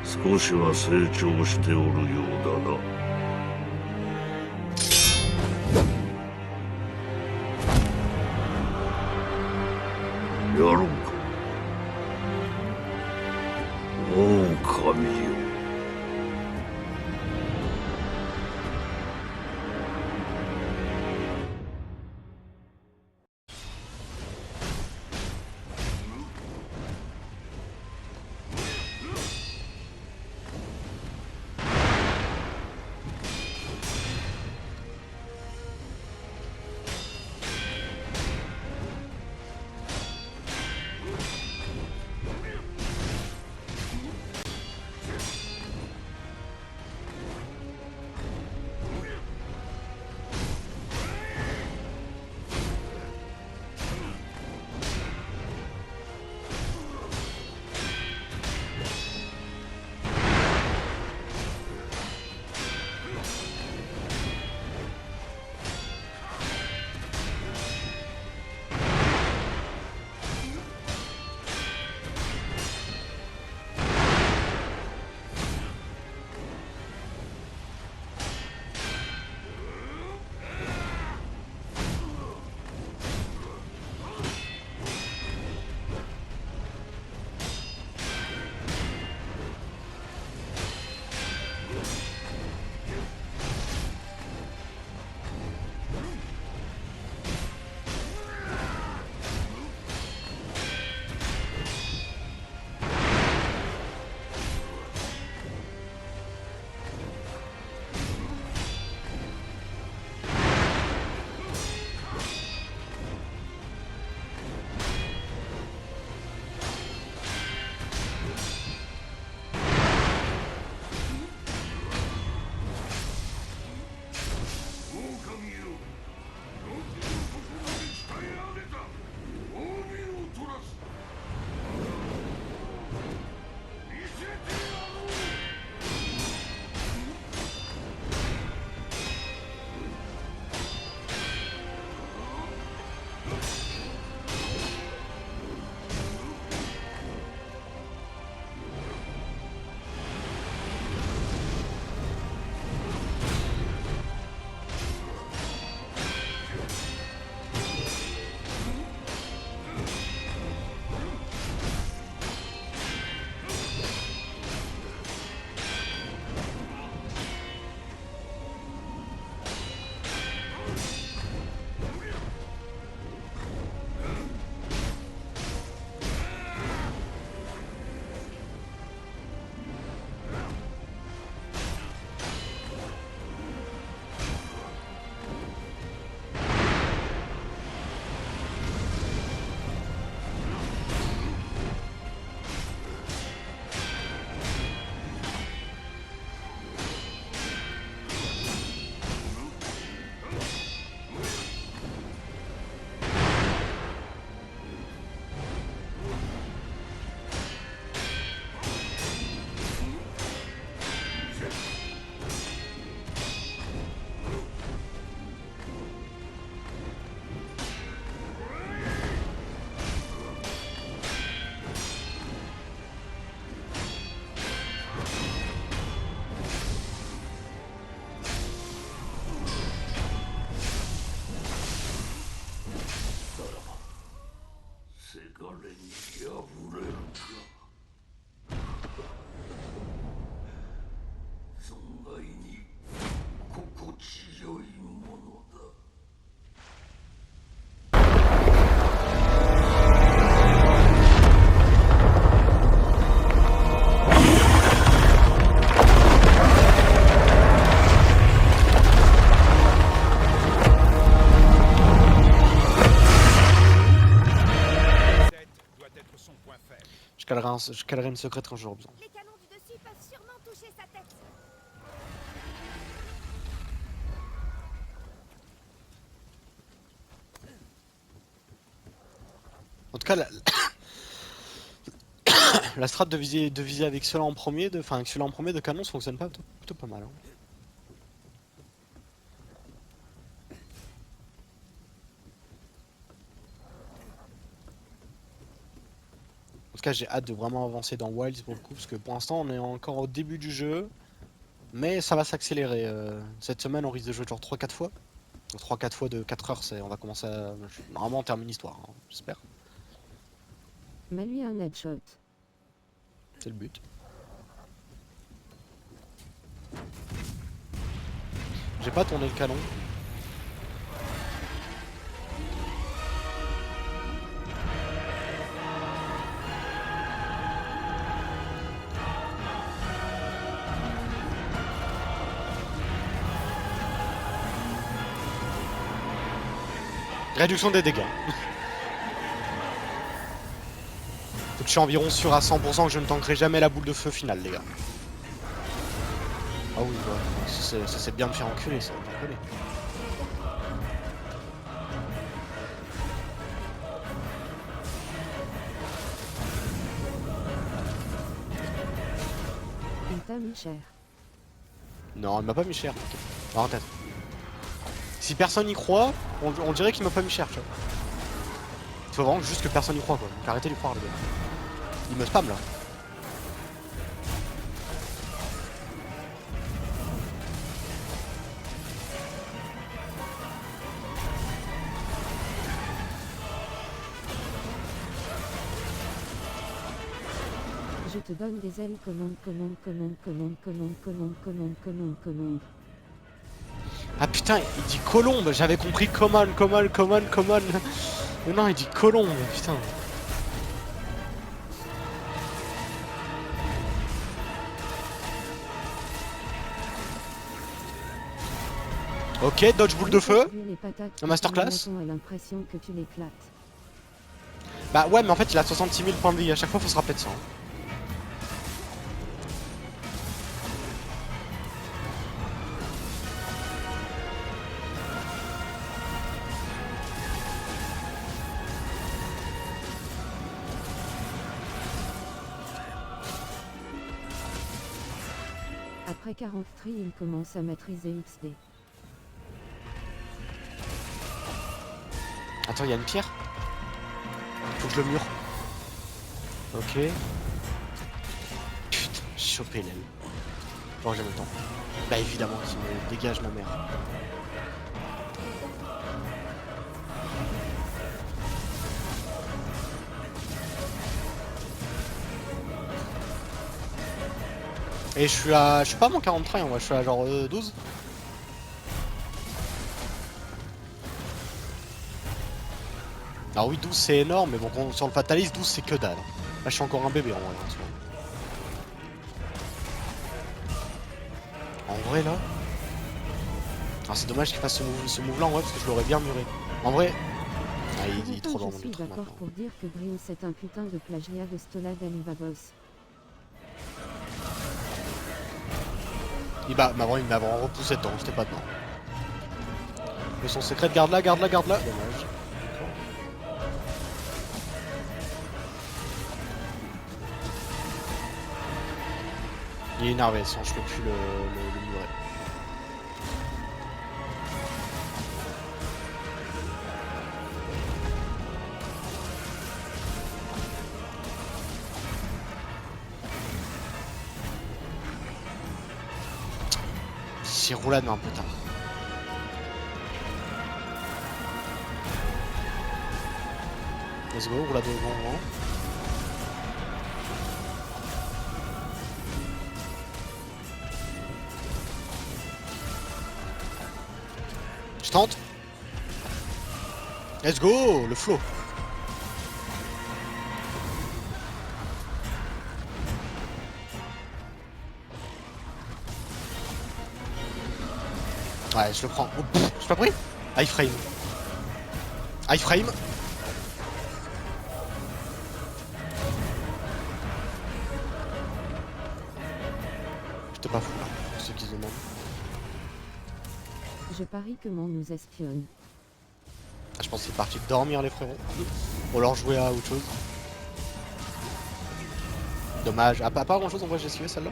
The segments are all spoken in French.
少しは成長しておるようだな。やろうか。狼よ。Je calerai une secrète quand j'aurai besoin. Les canons du dessus peuvent sûrement toucher sa tête. En tout cas, la strat de viser avec cela en premier, avec cela en premier de canon, ça fonctionne plutôt pas mal. Hein. tout cas, j'ai hâte de vraiment avancer dans Wilds pour le coup, parce que pour l'instant, on est encore au début du jeu. Mais ça va s'accélérer. Cette semaine, on risque de jouer genre 3-4 fois. 3-4 fois de 4 heures, on va commencer à... Normalement, on termine l'histoire, hein, j'espère. Mets-lui un headshot. C'est le but. J'ai pas tourné le canon. Réduction des dégâts. Donc je suis environ sûr à 100% que je ne tankerai jamais la boule de feu finale, les gars. Ah oui, ouais, ça c'est bien de faire enculer, ça, j'en connais. Il t'a mis cher. Non, il m'a pas mis cher. Alors, peut-être. Si personne y croit, on dirait qu'il m'a pas mis cher, tu vois. Il faut vraiment juste que personne y croit, quoi. Donc arrêtez d'y croire, les gars. Il me spam là. Je te donne des ailes, commande. Ah putain, il dit colombe, j'avais compris common. Mais non, il dit colombe, putain. Ok, dodge boule de feu. Un masterclass. L'impression que tu l'éclates. Bah ouais, mais en fait il a 66 000 points de vie, à chaque fois faut se rappeler de ça. Hein. Après 40 tri, il commence à maîtriser XD. Attends, il y a une pierre. Faut que je le mure. Ok. Putain, choper l'aile. Bon, j'ai le temps. Bah évidemment qu'il me dégage ma mère. Et je suis pas à mon 43, moi, je suis à genre 12. Alors oui, 12 c'est énorme, mais bon, sur le Fatalist, 12 c'est que dalle. Là, je suis encore un bébé en vrai. En vrai, là... Alors c'est dommage qu'il fasse ce move là, en vrai, parce que je l'aurais bien muré. En vrai... Ah, il est trop dans mon Je suis truc d'accord maintenant. pour dire que Brios est un putain de plagiat de Stola d'Alivabos. Il m'a vraiment repoussé dedans, j'étais pas dedans. Mais son secret, garde-la. Dommage. Il est énervé, sinon je peux plus le murer. J'ai roulade mais un peu tard. Let's go, roulade au bon moment. Je tente. Let's go, le flow. Ouais, je le prends. Oh, pff, je suis pas pris. Iframe. Iframe. J'étais pas fou là, pour ceux qui se demandent. Je parie que mon nous espionne. Ah, je pense que c'est parti dormir les frérots. Ou alors jouer à autre chose. Dommage. Ah, pas grand chose en vrai, j'ai suivi celle-là.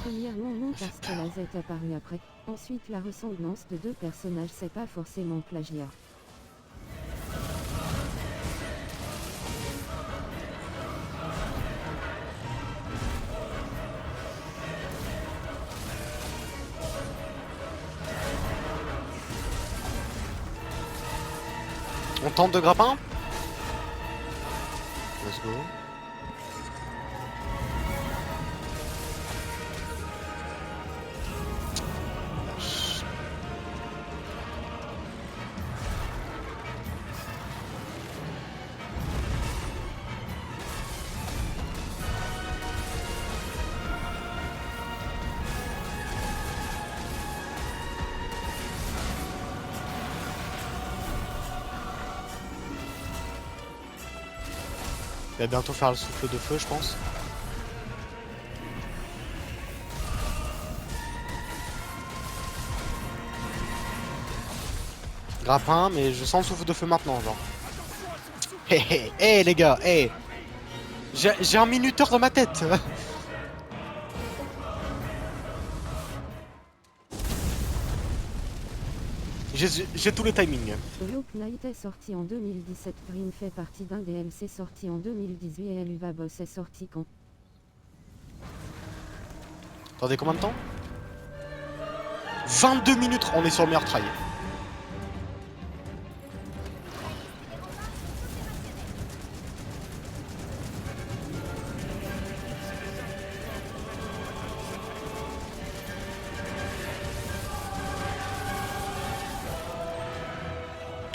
Premièrement, non, raison parce que la Z est apparue après. Ensuite la ressemblance de deux personnages c'est pas forcément plagiat. On tente de grappin? Let's go. Il va bientôt faire le souffle de feu, je pense. Grappin, mais je sens le souffle de feu maintenant, genre. Hé hé hé les gars, hé. J'ai un minuteur dans ma tête. J'ai tous les timings. Loop Knight est sorti en 2017. Green fait partie d'un DMC sorti en 2018 et Eluva Boss est sorti quand? Attendez, combien de temps? 22 minutes, on est sur le meilleur try.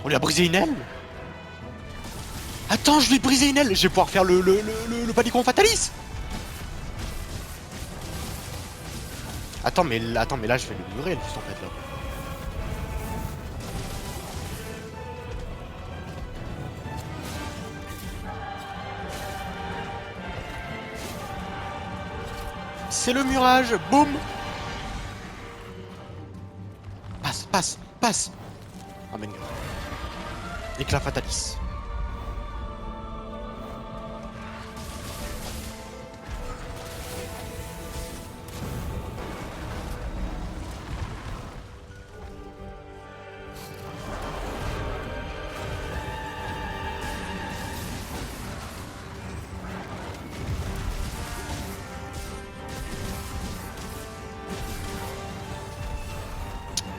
On lui a brisé une aile? Attends, je lui ai brisé une aile. Je vais pouvoir faire le panicon fatalis. Attends, mais là, je vais le murer, le fils en fait, là. C'est le murage, boum. Passe, passe, passe. Ah, mais éclat fatalis.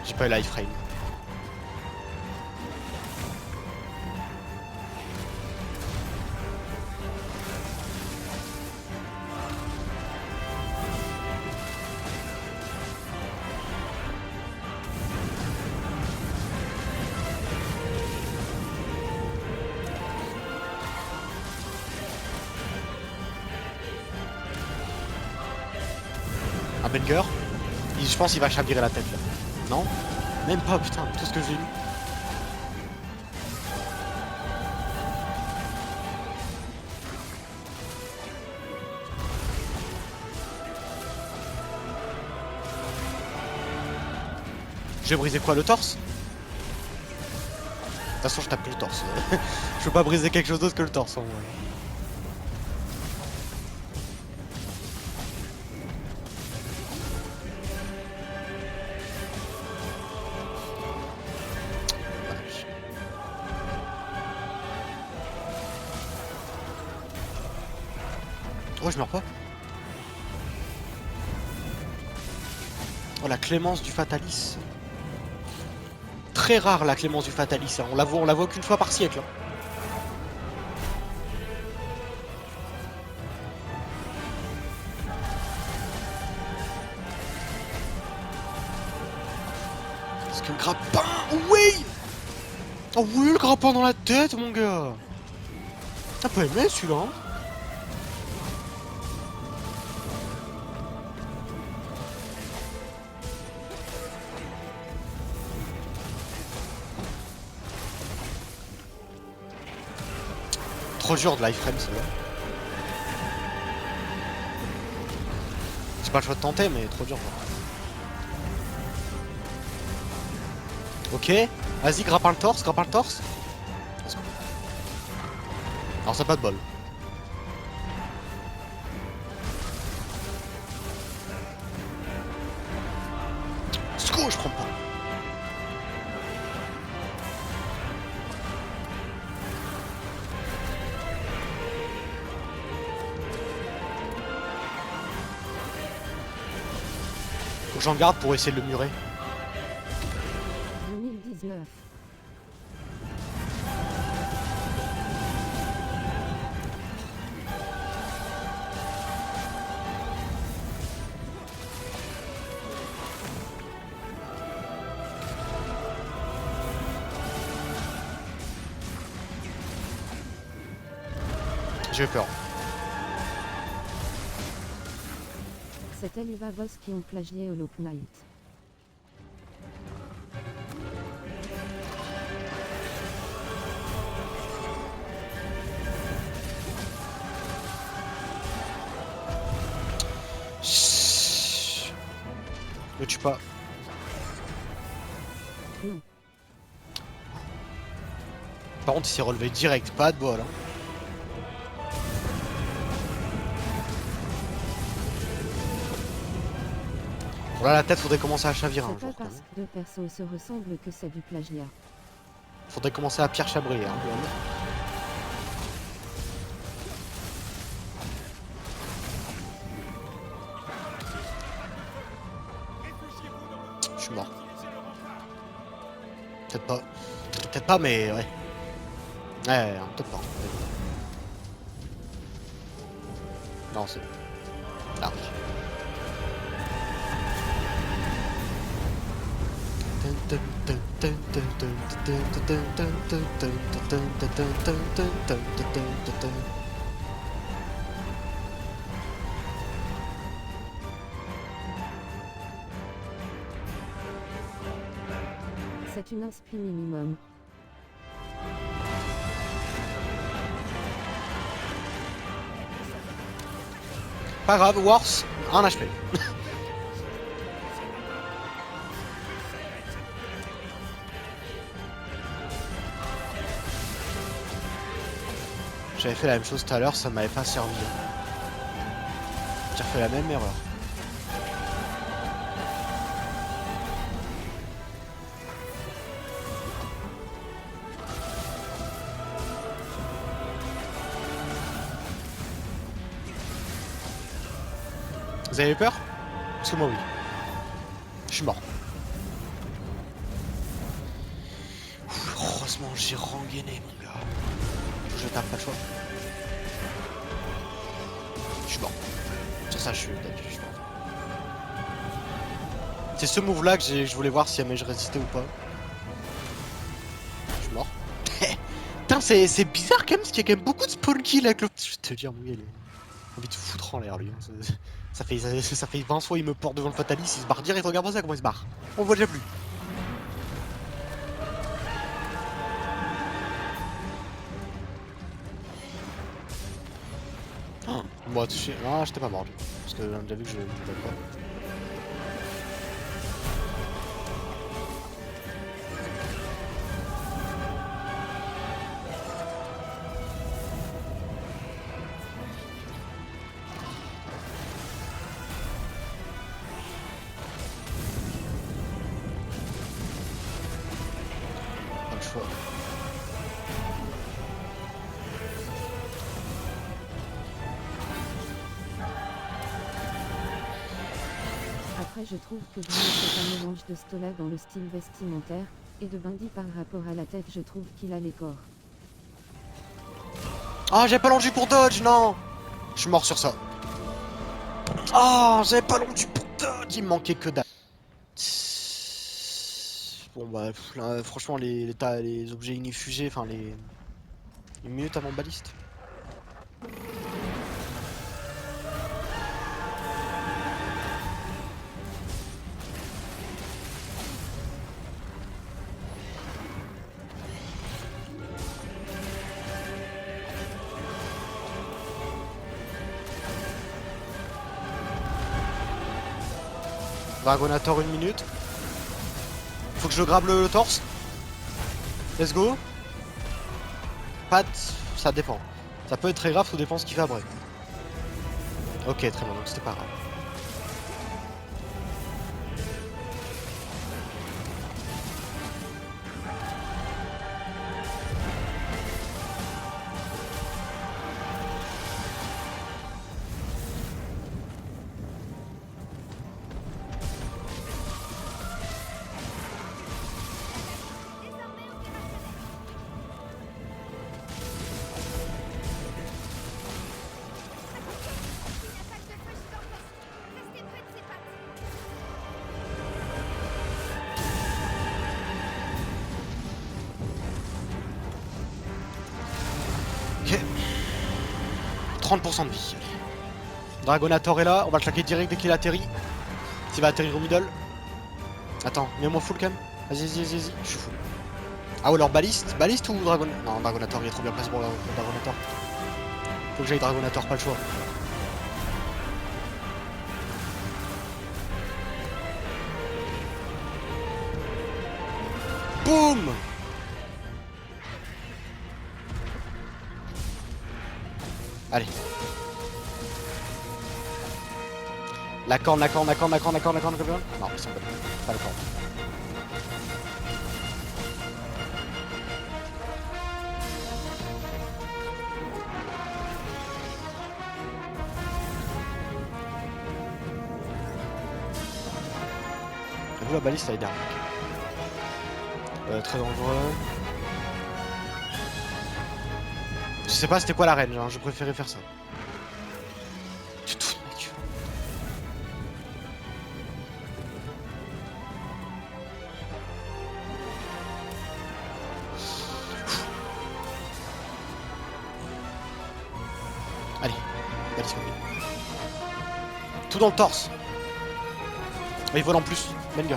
J'ai pas eu life frame. Un banger. Je pense qu'il va chavirer la tête là. Non? Même pas, putain, tout ce que j'ai eu. J'ai brisé quoi, le torse? De toute façon, je tape que le torse. Je peux pas briser quelque chose d'autre que le torse en vrai. Oh, je meurs pas. Oh, la clémence du Fatalis. Très rare la clémence du Fatalis, hein. On la voit qu'une fois par siècle. Hein. Parce que le grappin, oui. Oh oui, le grappin dans la tête, mon gars. T'as pas aimé celui-là, hein? Trop dur de life frame, c'est vrai. J'ai pas le choix de tenter, mais trop dur. Quoi. Ok, vas-y, grappin le torse, grappin le torse. Alors ça pas de bol. Faut que j'en garde pour essayer de le murer. 2019. J'ai peur. C'était les babos qui ont plagié Hollow Knight. Chut. Me tue pas. Non. Par contre, il s'est relevé direct, pas de bol. Hein. Voilà, la tête, faudrait commencer à chavirer un C'est jour. pas parce que deux persos se ressemblent que c'est du plagiat. Faudrait commencer à Pierre Chabrier. Hein, quand même. Je suis mort. Peut-être pas. Peut-être pas, mais ouais. Ouais, peut-être pas. Non, c'est... Ah oui. C'est une inspi minimum. Pas grave, Wars, 1 HP. J'avais fait la même chose tout à l'heure, ça m'avait pas servi. J'ai refait la même erreur. Vous avez peur? Parce que moi oui. Je suis mort. Heureusement j'ai rengainé mon gars. Je tape pas le choix. Je suis mort. Sur ça je suis dead, je suis mort. C'est ce move là que je voulais voir si jamais je résistais ou pas. Je suis mort. Putain c'est bizarre quand même parce qu'il y a quand même beaucoup de spawn kills avec le... Je vais te dire mon gars, il a envie de foutre en l'air lui. Hein. Ça fait 20 fois il me porte devant le Fatalis, il se barre direct, regarde ça comment il se barre. On le voit déjà plus. Oh, moi touché. Ah j'étais pas mort lui. Parce que j'ai déjà vu que je ne pas. Pas le choix. Après je trouve que Bruno c'est un mélange de Stola dans le style vestimentaire, et de Bundy par rapport à la tête je trouve qu'il a les corps. Ah j'ai pas l'endu pour dodge, non. Je suis mort sur ça. Ah j'avais pas l'endu pour dodge, il me manquait que dalle. Bon bah là, franchement les objets inifugés, enfin les minutes avant baliste. Dragonator 1 minute. Faut que je grabe le torse. Let's go. Pat, ça dépend. Ça peut être très grave, tout dépend ce qu'il fait après. Ok, très bien, donc c'était pas grave. 30% de vie. Allez. Dragonator est là, on va le claquer direct dès qu'il atterrit. S'il va atterrir au middle. Attends, mets-moi full quand même. Vas-y, je suis full. Ah ouais, alors baliste ou Dragon... Non, Dragonator, il est trop bien placé pour Dragonator. Faut que j'aille Dragonator, pas le choix. Boum. Allez. La corne. Non, ils sont pas le corne. Vous la baliste, elle est derrière. Très dangereux. Je sais pas c'était quoi la range, hein, je préférais faire ça. Tu te fous de ma gueule. Allez, balise mobile. Tout dans le torse. Oh, il vole en plus, banger.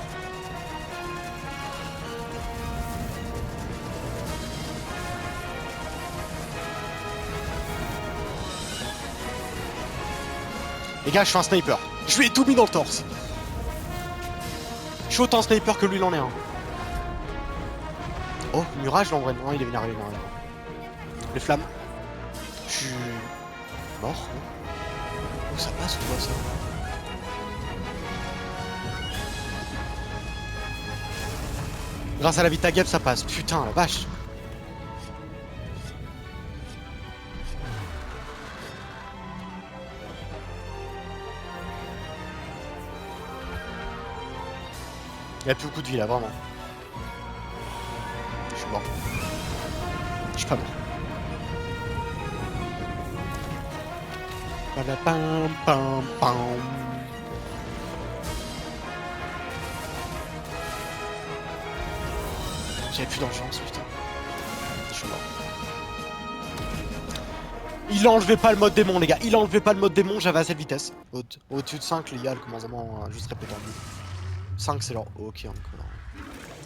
Les gars, je suis un sniper. Je lui ai tout mis dans le torse. Je suis autant sniper que lui, il en est un. Oh, Mirage, là, en vrai. Non, il est vénère. Les flammes. Je suis mort. Oh, ça passe ou quoi, ça? Grâce à la Vita Gap, ça passe. Putain, la vache. Il n'y a plus beaucoup de vie là, vraiment. Je suis mort. Je suis pas mort. J'avais plus d'enchance, putain. Je suis mort. Il enlevait pas le mode démon, les gars. Il enlevait pas le mode démon, j'avais à cette vitesse. Au-dessus de 5, les gars, le commencement juste répétant. 5, c'est genre ok encore.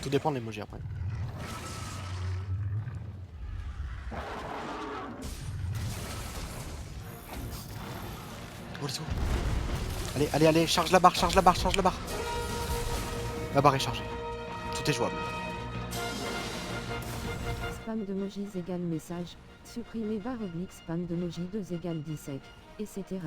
Tout dépend de l'emoji après. Oh, let's go. Allez, charge la barre. La barre est chargée. Tout est jouable. Spam d'emojis égale message. Supprimer barre oblique spam d'emojis 2 égale 17, etc.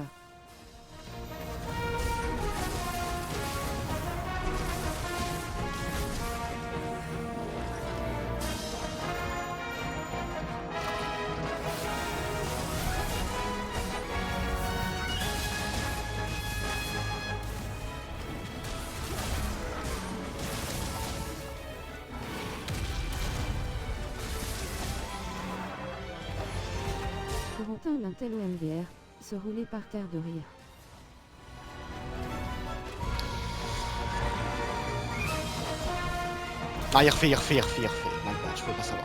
Corentin l'intel au MDR, se rouler par terre de rire. Ah, il refait. Non, bah, je peux pas savoir.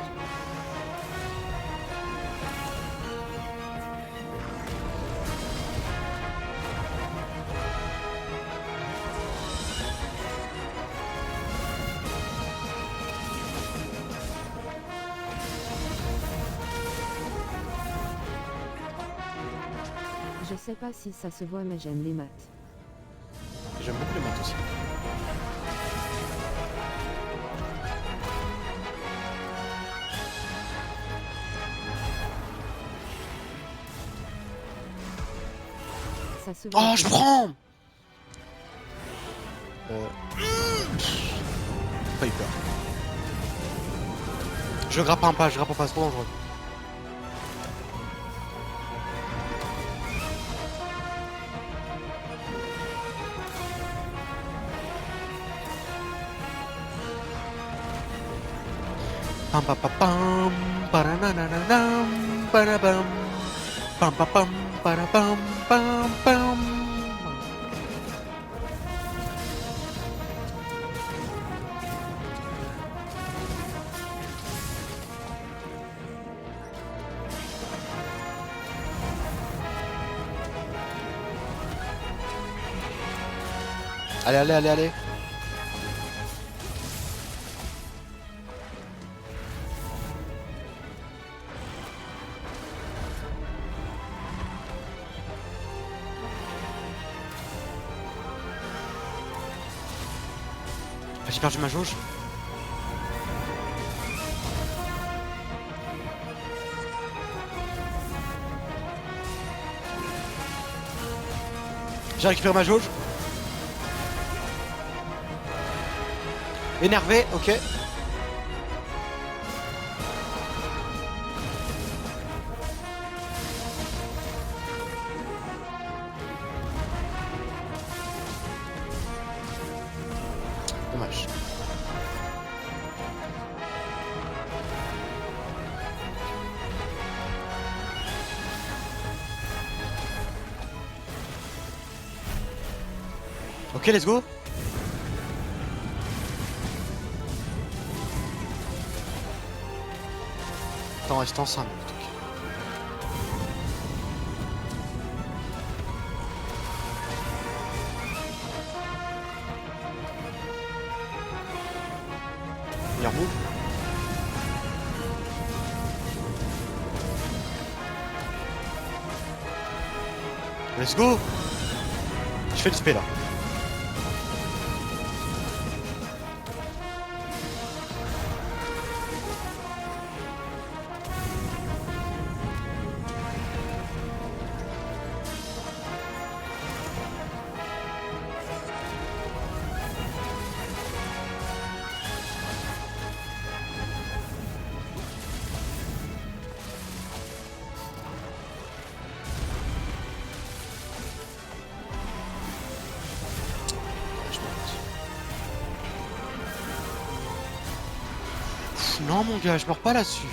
Je sais pas si ça se voit mais j'aime les maths. J'aime beaucoup les maths aussi. Ça se voit. Oh, je prends. Pas eu peur. Je grappe un pas, c'est trop dangereux. Pam pam pam pam, paranananam, parabam, pam pam pam, parabam, pam pam. Allez, allez, allez, allez. Ah, j'ai perdu ma jauge. J'ai récupéré ma jauge. Énervé, ok. Dommage. Ok, let's go. Attends, reste en 5 minutes. Ok. Meilleur move. Let's go. Je fais le spé là. Non mon gars, je meurs pas là-dessus.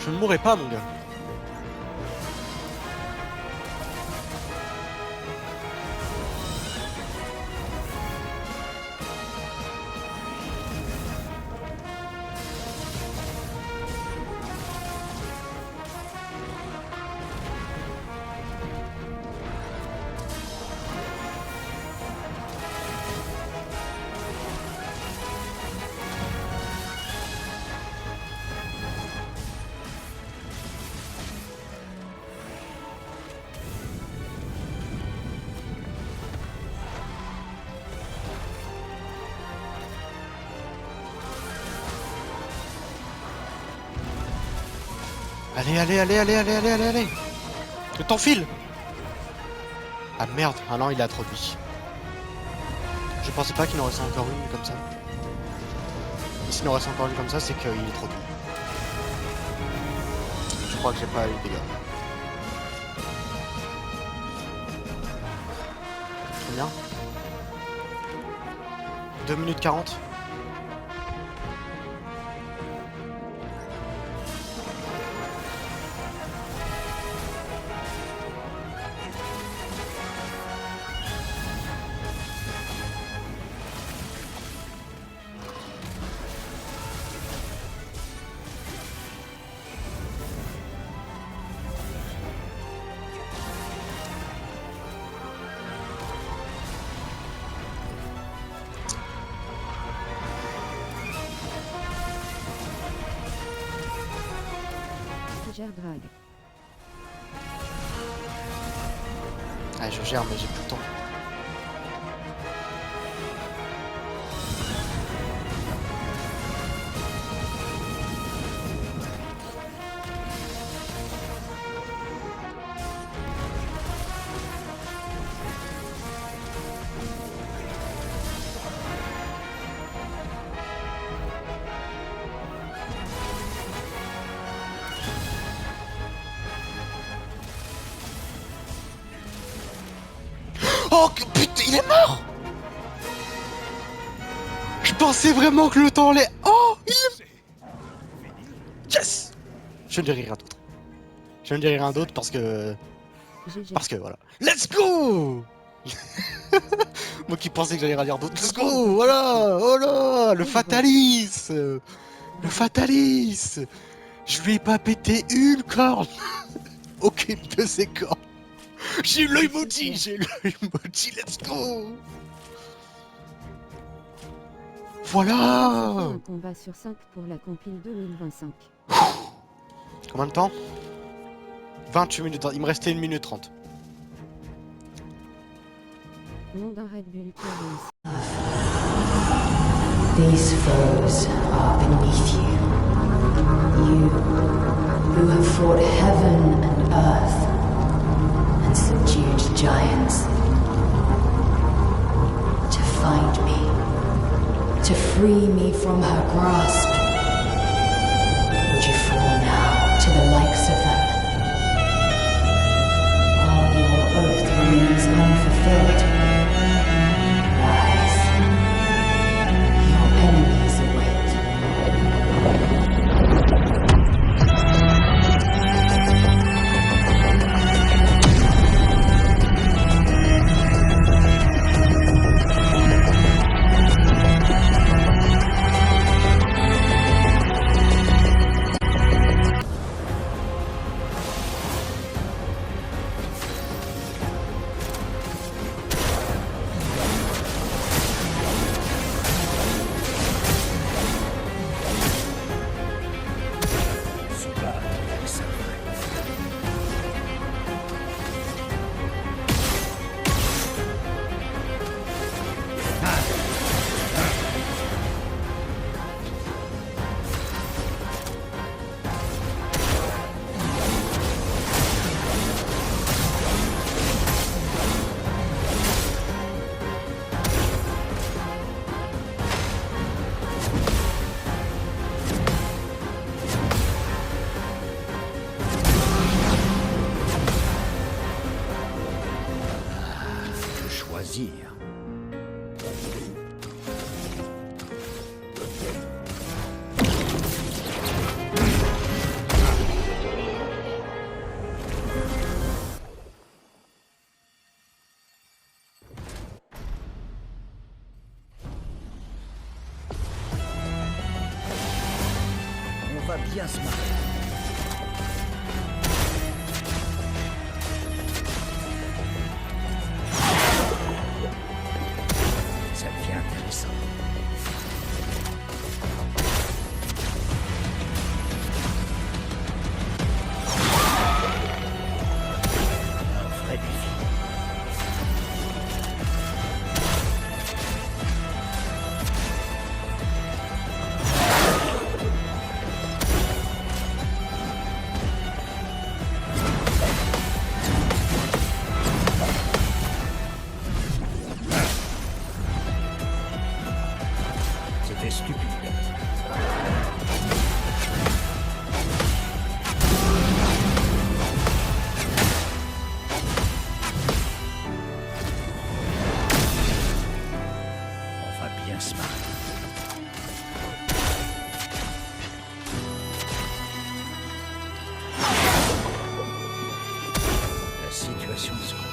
Je ne mourrai pas mon gars. Allez, allez, allez, allez, allez, allez, allez, allez. Le temps file. Ah merde, ah non, il a trop de vie. Je pensais pas qu'il en restait encore une comme ça. Et s'il en reste encore une comme ça, c'est qu'il est trop de vie. Je crois que j'ai pas eu de dégâts. Très bien. 2 minutes 40. Gère drague. Ah, je gère, mais j'ai plus le temps. Oh putain, il est mort. Je pensais vraiment que le temps allait... Oh, il est... Yes. Je ne dirai rien d'autre. Je ne dirai rien d'autre parce que... GG. Parce que voilà. Let's go. Moi qui pensais que j'allais rien dire d'autre. Let's go. Voilà. Voilà. Le fatalis. Le fatalis. Je lui ai pas pété une corne. Aucune de ses cornes. J'ai eu l'emoji, let's go. Voilà. Un combat sur 5 pour la compile 2025. Combien de temps? 28 minutes, il me restait 1 minute 30. Nom d'un Red Bull qui a réussi. These foes are beneath you. You who have fought heaven and earth and subdued giants. To find me, to free me from her grasp. Would you fall now to the likes of them? While your oath remains unfulfilled. Rise. Your enemies await. Choisir. On va bien se marrer. Ça devient intéressant. Un vrai défi. C'était stupide. On va bien se marrer. La situation se complique.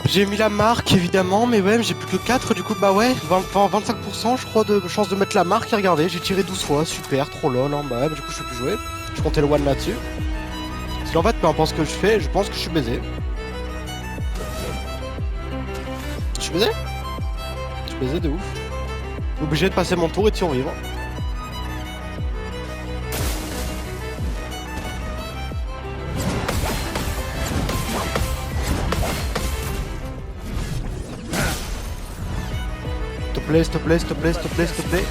J'ai mis la marque évidemment, mais ouais, j'ai plus que 4 du coup, bah ouais, 25% je crois de chance de mettre la marque et regardez, j'ai tiré 12 fois, super, trop lol, hein, bah ouais, du coup je peux plus jouer. Je comptais le one là-dessus. Parce qu'en fait, peu importe ce que je fais, je pense que je suis baisé. Je suis baisé? Je suis baisé de ouf. Obligé de passer mon tour et de survivre. S'il te plaît, s'il te plaît, s'il te plaît, s'il te plaît.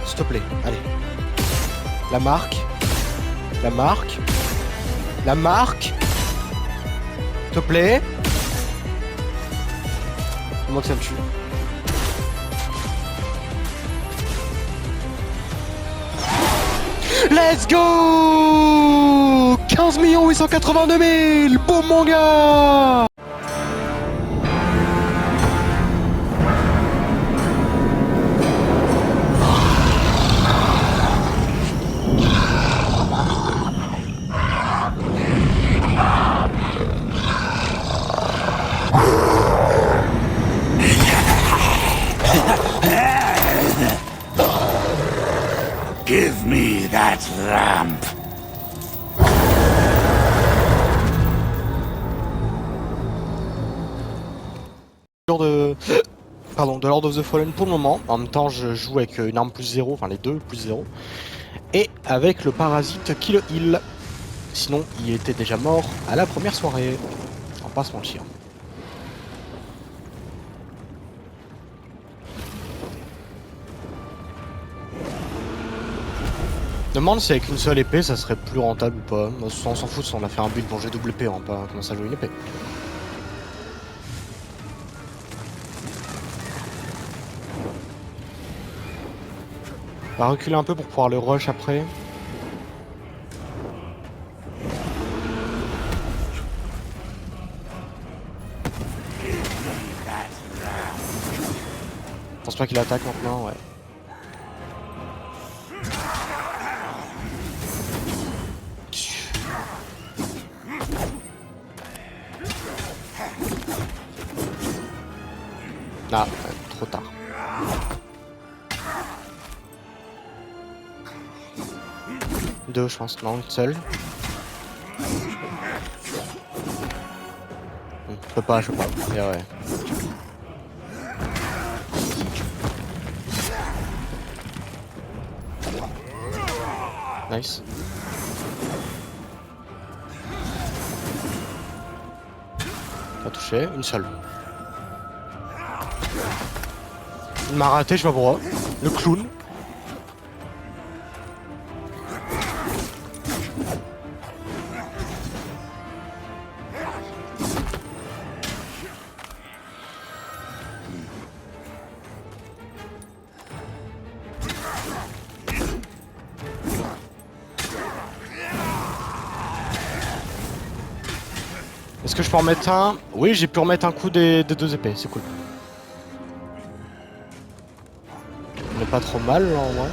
S'il te plaît, allez. La marque. La marque. La marque. S'il te plaît. Moi que ça me tue. Let's go 15 882 000. Boum mon gars. Give me that lamp. De... Pardon, de Lord of the Fallen pour le moment. En même temps, je joue avec une arme plus 0, enfin les deux plus 0. Et avec le parasite qui le heal. Sinon, il était déjà mort à la première soirée. On va pas se mentir. Demande si avec une seule épée ça serait plus rentable ou pas. On s'en fout si on a fait un build pour jouer double épée, on va pas commencer à jouer une épée. On va reculer un peu pour pouvoir le rush après. Je pense pas qu'il attaque maintenant, ouais. Ah, ouais, trop tard. Deux, je pense, non, une seule. Je peux pas. Et ouais. Nice. Pas touché, une seule. Il m'a raté, je sais pas pourquoi. Le clown. Est-ce que je peux en remettre un? Oui, j'ai pu remettre un coup des deux épées, c'est cool. On est pas trop mal là en vrai.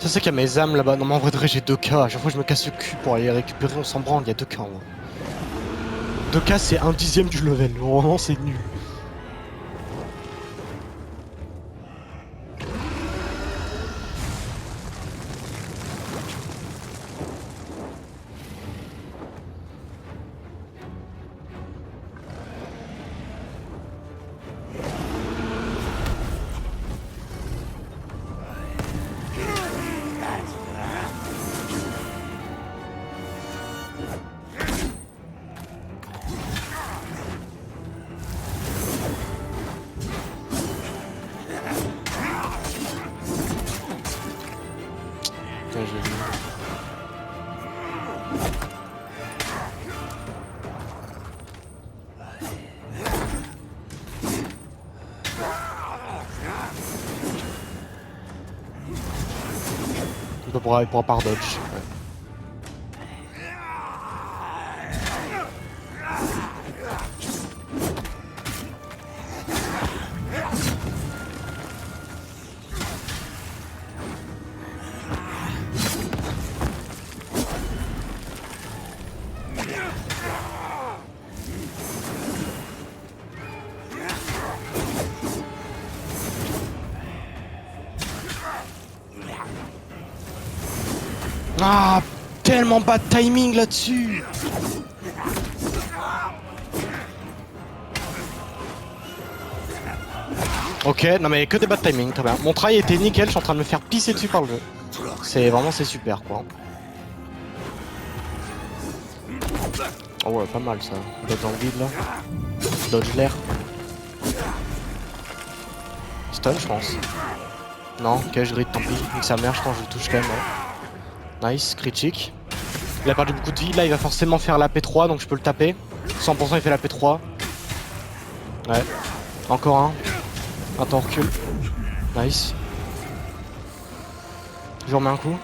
Ça c'est qu'il y a mes âmes là-bas. Non mais en vrai j'ai 2K. À chaque fois je me casse le cul pour aller les récupérer, on s'en branle, il y a 2K en vrai. 2K c'est 1/10 du level, vraiment c'est nul. Putain, j'ai vu. Il pourra par dodge. Ouais. Ah, tellement pas de timing là-dessus. Ok, non mais que des bad timing, très bien. Mon travail était nickel, je suis en train de me faire pisser dessus par le jeu. C'est vraiment, c'est super quoi. Oh ouais, pas mal ça. Dodge dans le vide là. Dodge l'air. Stun je pense. Non, ok, je grid, tant pis. Nique sa mère, je pense que je le touche quand même. Ouais. Nice, critique. Il a perdu beaucoup de vie, là il va forcément faire la P3 donc je peux le taper. 100% il fait la P3. Ouais. Encore un. Attends, on recule. Nice. Je remets un coup.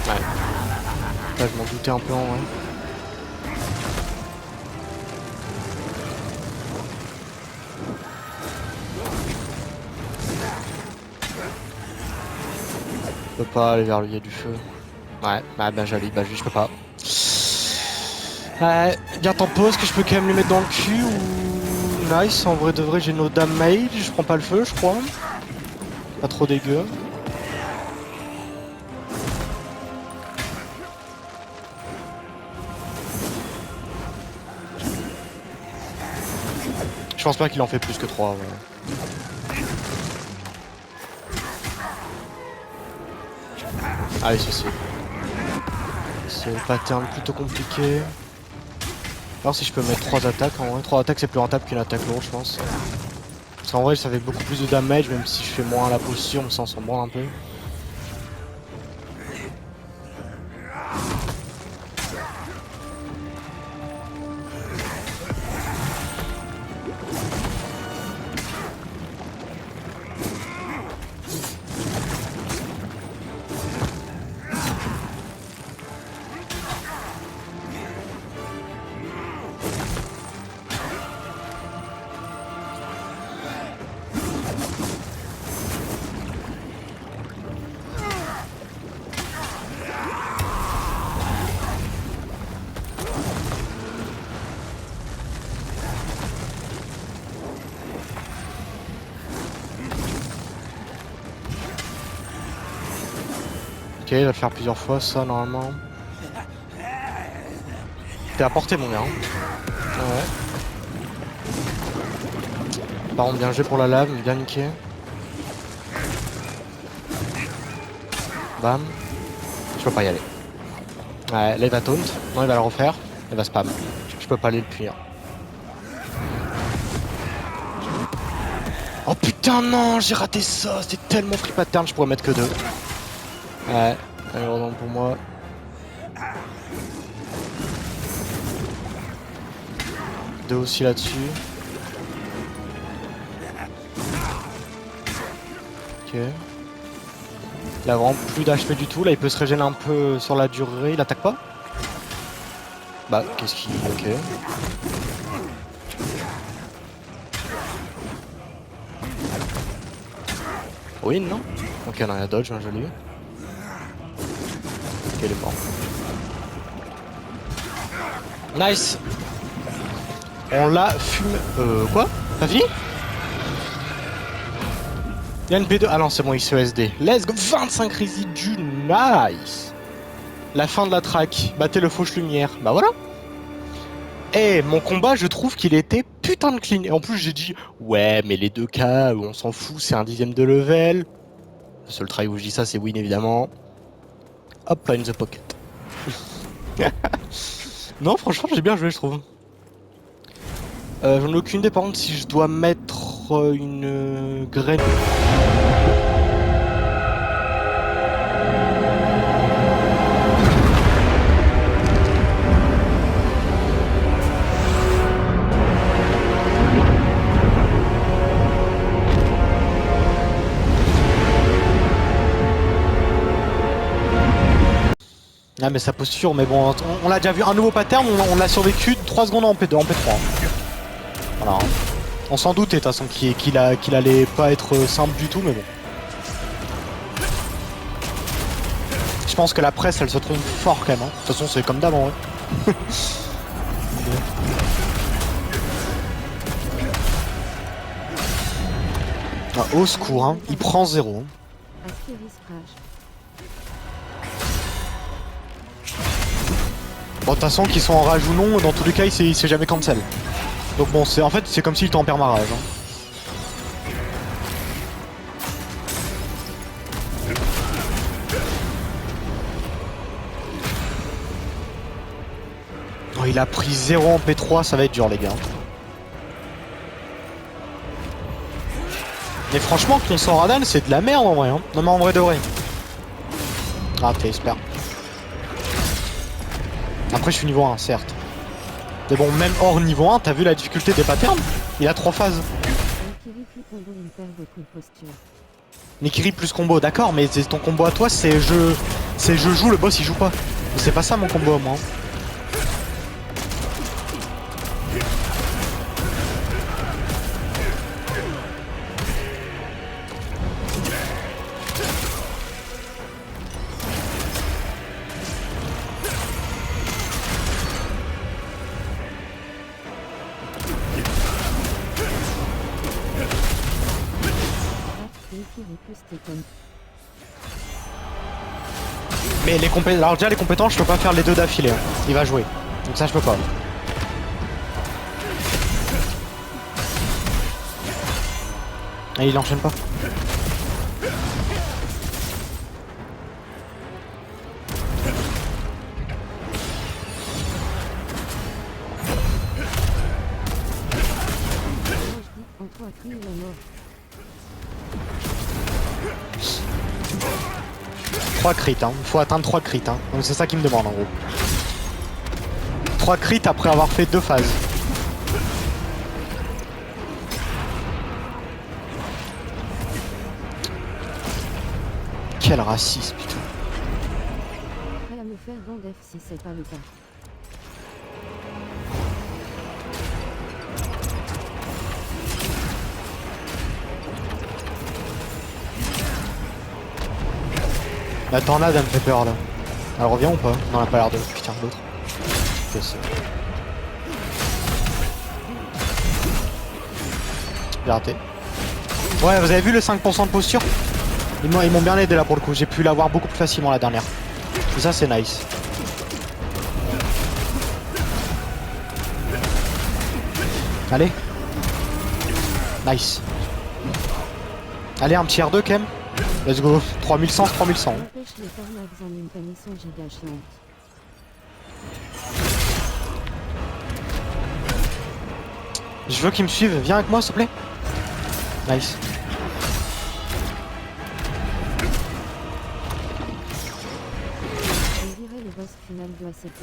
Ouais. Là je m'en doutais un peu en vrai. Je peux pas aller vers lui, il y a du feu. Ouais, bah j'allais, bah je peux pas. Ouais, garde en pause que je peux quand même lui mettre dans le cul ou... Nice, en vrai de vrai j'ai no damage, je prends pas le feu je crois. Pas trop dégueu. Je pense pas qu'il en fait plus que 3. Ouais. Ah oui, c'est le pattern plutôt compliqué. Alors si je peux mettre 3 attaques, en vrai 3 attaques c'est plus rentable qu'une attaque lourde je pense. Parce qu'en vrai ça fait beaucoup plus de damage même si je fais moins la posture, mais ça on s'en branle un peu. Ok, il va le faire plusieurs fois ça normalement. T'es à portée mon gars. Hein. Ouais. Par contre bien joué pour la lave, bien niqué. Bam. Je peux pas y aller. Ouais, là il va taunt. Non il va le refaire. Il va spam. Je peux pas aller le punir. Oh putain non, j'ai raté ça. C'était tellement free pattern, je pourrais mettre que 2. Ouais, malheureusement pour moi. Deux aussi là-dessus. Ok. Il a vraiment plus d'HP du tout. Là, il peut se régénérer un peu sur la durée. Il attaque pas? Bah, qu'est-ce qu'il... Ok. Oui, non? Ok, non, il y a dodge, hein, joli. Ok, il est mort. Nice! On l'a fumé... quoi? T'as fini? Il y a une P2... Ah non, c'est bon, il se SD. Let's go! 25 résidus, nice! La fin de la track. Battez le fauche lumière. Bah voilà! Eh, mon combat, je trouve qu'il était putain de clean. Et en plus, j'ai dit, ouais, mais les 2K, on s'en fout, c'est un 10ème de level. Le seul try où je dis ça, c'est win, évidemment. Hop, in the pocket. Non, franchement, j'ai bien joué, je trouve. J'en ai aucune idée, par contre, si je dois mettre une graine. Ah mais sa posture, mais bon, on l'a déjà vu, un nouveau pattern, on l'a survécu 3 secondes en P2, en P3. Voilà. On s'en doutait de toute façon qu'il allait pas être simple du tout, mais bon. Je pense que la presse, elle se trompe fort quand même. Hein. De toute façon, c'est comme d'avant, ouais. Ah, au secours, hein. Il prend 0. Astéris Rage. Bon, de toute façon, qu'ils sont en rage ou non, dans tous les cas, il s'est jamais cancel. Donc bon, en fait, c'est comme s'il était en permarage. Hein. Oh, il a pris 0 en P3, ça va être dur, les gars. Mais franchement, ton sang Radan, c'est de la merde en vrai. Hein. Non, mais en vrai de vrai. Ah, t'es espère. Après, je suis niveau 1, certes. Mais bon, même hors niveau 1, t'as vu la difficulté des patterns? Il a 3 phases. Nikiri plus combo, il perd beaucoup de posture. Nikiri plus combo, d'accord, mais ton combo à toi, c'est je joue, le boss il joue pas. C'est pas ça mon combo à moi. Nikiri plus Tekken. Mais les compétences, alors déjà les compétences, je peux pas faire les deux d'affilée. Hein. Il va jouer, donc ça je peux pas. Et il enchaîne pas. Entre Akri et la mort. 3 crits, hein. Faut atteindre 3 crits, hein. Donc c'est ça qu'il me demande en gros. 3 crits après avoir fait 2 phases. Quel racisme, putain. Prêt à me faire Gandalf si c'est pas le cas. La tornade elle me fait peur là. Elle revient ou pas? Non, elle a pas l'air de. Putain, l'autre. J'ai raté. Ouais, vous avez vu le 5% de posture? Ils m'ont bien aidé là pour le coup. J'ai pu l'avoir beaucoup plus facilement la dernière. Et ça, c'est nice. Allez. Nice. Allez, un petit R2 quand même. Let's go. 3100, 3100. Empêche les tornades en une panition giga chiante. Je veux qu'ils me suivent. Viens avec moi, s'il te plaît. Nice. On dirait le boss final de ACT.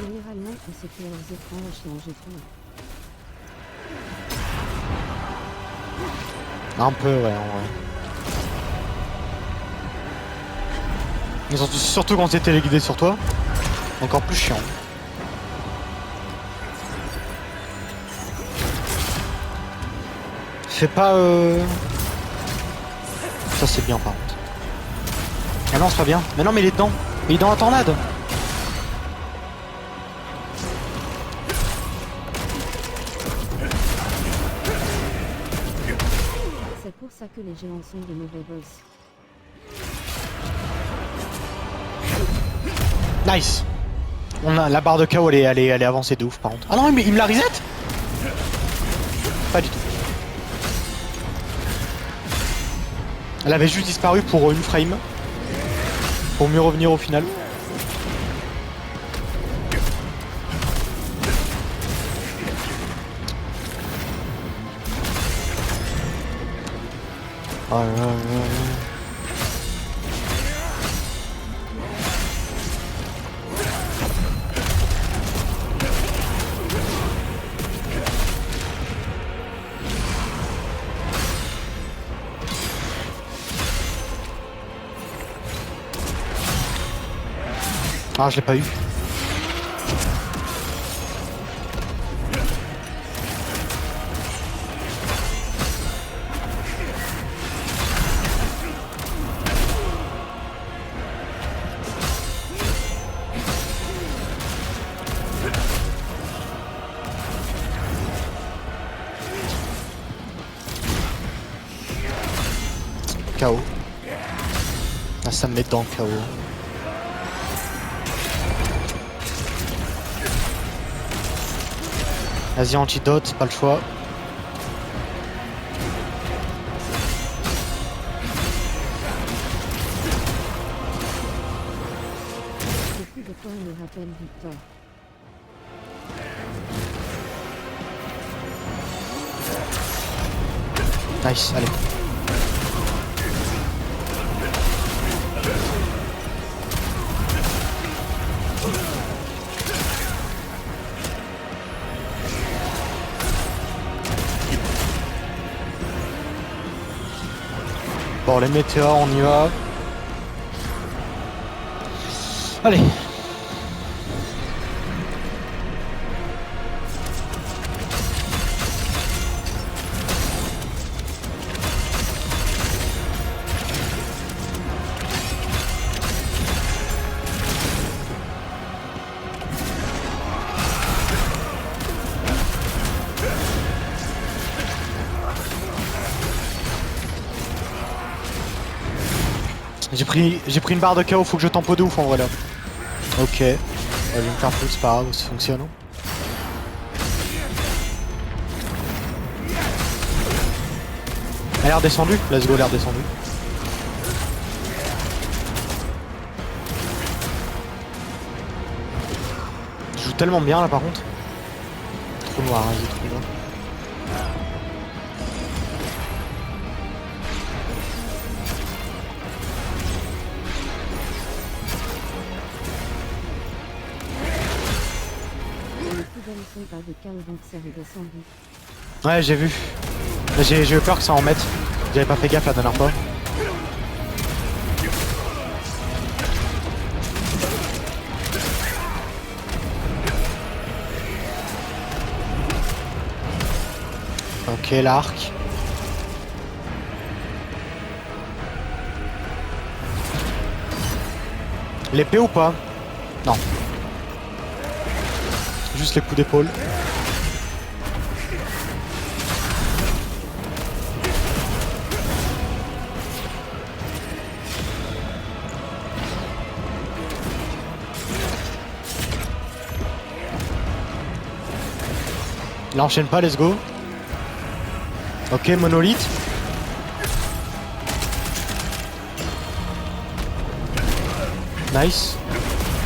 Généralement, on se fait leurs écrans chiants, je trouve. Un peu, ouais, en vrai. Mais surtout quand c'est téléguidé sur toi. Encore plus chiant. Fais pas Ça c'est bien par contre. Ah non c'est pas bien. Mais non mais il est dedans. Il est dans la tornade. C'est pour ça que les géants sont des mauvais boss. Nice. On a la barre de KO, elle est avancée de ouf par contre. Ah non mais il me la reset. Pas du tout. Elle avait juste disparu pour une frame. Pour mieux revenir au final. Oh là là là là. Ah, je l'ai pas eu. KO. Là, ça me met dans le KO. Vas-y, antidote, pas le choix. Ce coup de poing me rappelle Victor. Nice, allez. Bon, les météores, on y va. Allez. J'ai pris une barre de KO, faut que je tempo de ouf en vrai là. Ok. Je vais me faire foutre, c'est pas grave, ça fonctionne. Hein. Elle est redescendue, let's go, elle est redescendue. Je joue tellement bien là par contre. Trop noir, vas-y, trop noir. Ils sont pas de KO donc c'est redescendu. Ouais, j'ai vu. J'ai eu peur que ça en mette. J'avais pas fait gaffe la dernière fois. Ok, l'arc. L'épée ou pas? Non. Juste les coups d'épaule. Il enchaîne pas, let's go. Ok, monolithe. Nice.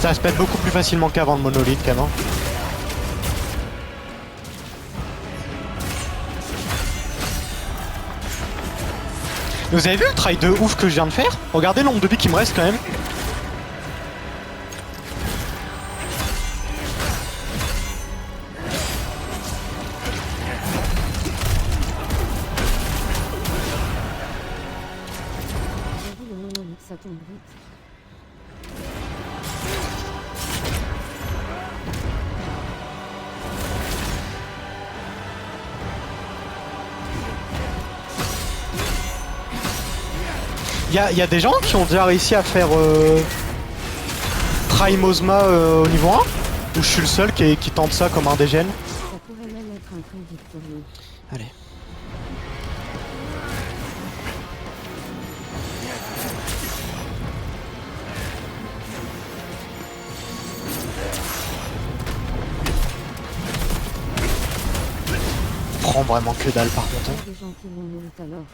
Ça se pète beaucoup plus facilement qu'avant le monolithe quand même. Hein. Vous avez vu le try de ouf que je viens de faire? Regardez le nombre de billes qui me reste quand même. J'ai vu le monolithe, ça tombe vite. Y a des gens qui ont déjà réussi à faire Prime Ozma au niveau 1? Ou je suis le seul qui tente ça comme un dégène? Ça pourrait même être un train victorieux. Allez. Prends vraiment que dalle par contre. Hein. Des gens qui l'ont mérite alors.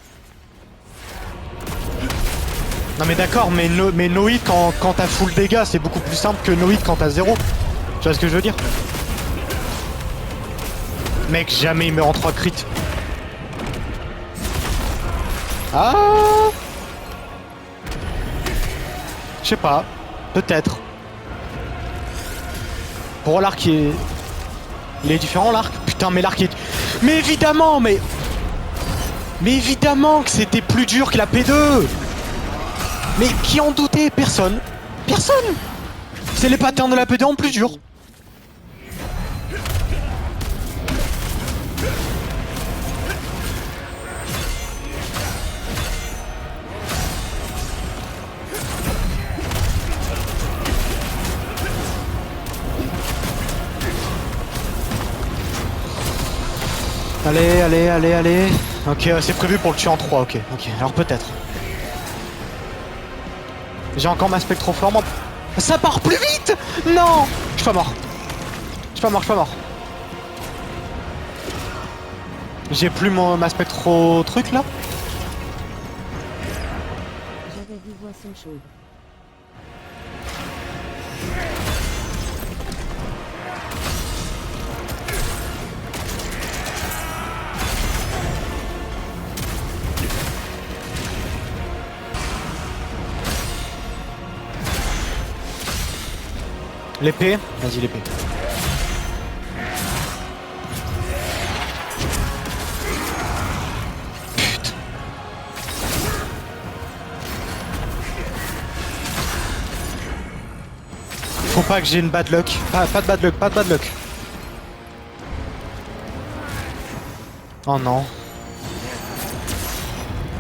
Non mais d'accord, mais no-hit quand t'as full dégâts, c'est beaucoup plus simple que no-hit quand t'as 0. Tu vois ce que je veux dire? Mec, jamais il meurt en 3 crits. Ah, je sais pas, peut-être. Pour l'arc, il est différent l'arc. Putain, mais l'arc est... Mais évidemment, mais évidemment que c'était plus dur que la P2. Mais qui en doutait? Personne. Personne. C'est les patterns de la P2 en plus dur. Allez, allez, allez, allez. Ok, c'est prévu pour le tuer en 3, ok, alors peut-être. J'ai encore ma spectro-flammante. Ça part plus vite. Non. Je suis pas mort. Je suis pas mort, je suis pas mort. J'ai plus ma spectro-truc là. J'avais dit boisson chaude. L'épée. Vas-y, l'épée. Faut pas que j'ai une bad luck. Pas de bad luck, pas de bad luck. Oh non.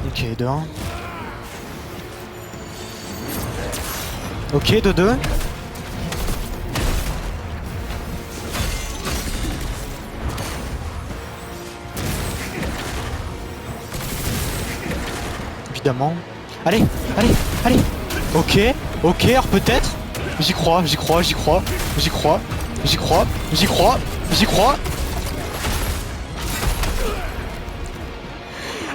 Ok, 2-1. Ok, 2-2. Évidemment. Allez, allez, allez. Ok, ok, alors peut-être. J'y crois, j'y crois, j'y crois, j'y crois, j'y crois, j'y crois, j'y crois.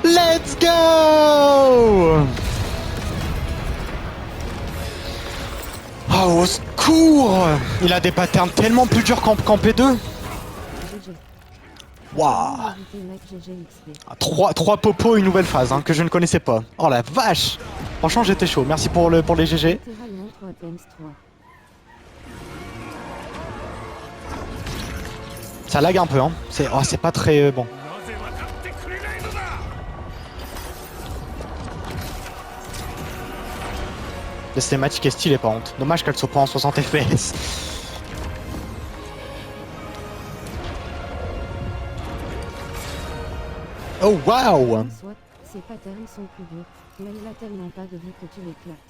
Let's go! Oh, au secours! Il a des patterns tellement plus durs qu'en P2. GG. Waouh! Invité mec GGXP. 3 popos, une nouvelle phase hein, que je ne connaissais pas. Oh la vache! Franchement, j'étais chaud. Merci pour les GG. Littéralement 3 Thames 3. Ça lag un peu, hein. C'est pas très bon. La cinématique est stylée par contre. Dommage qu'elle soit pas en 60 FPS. Oh waouh! Soit, ces patterns sont plus durs, mais il a tellement pas de vie que tu l'éclates.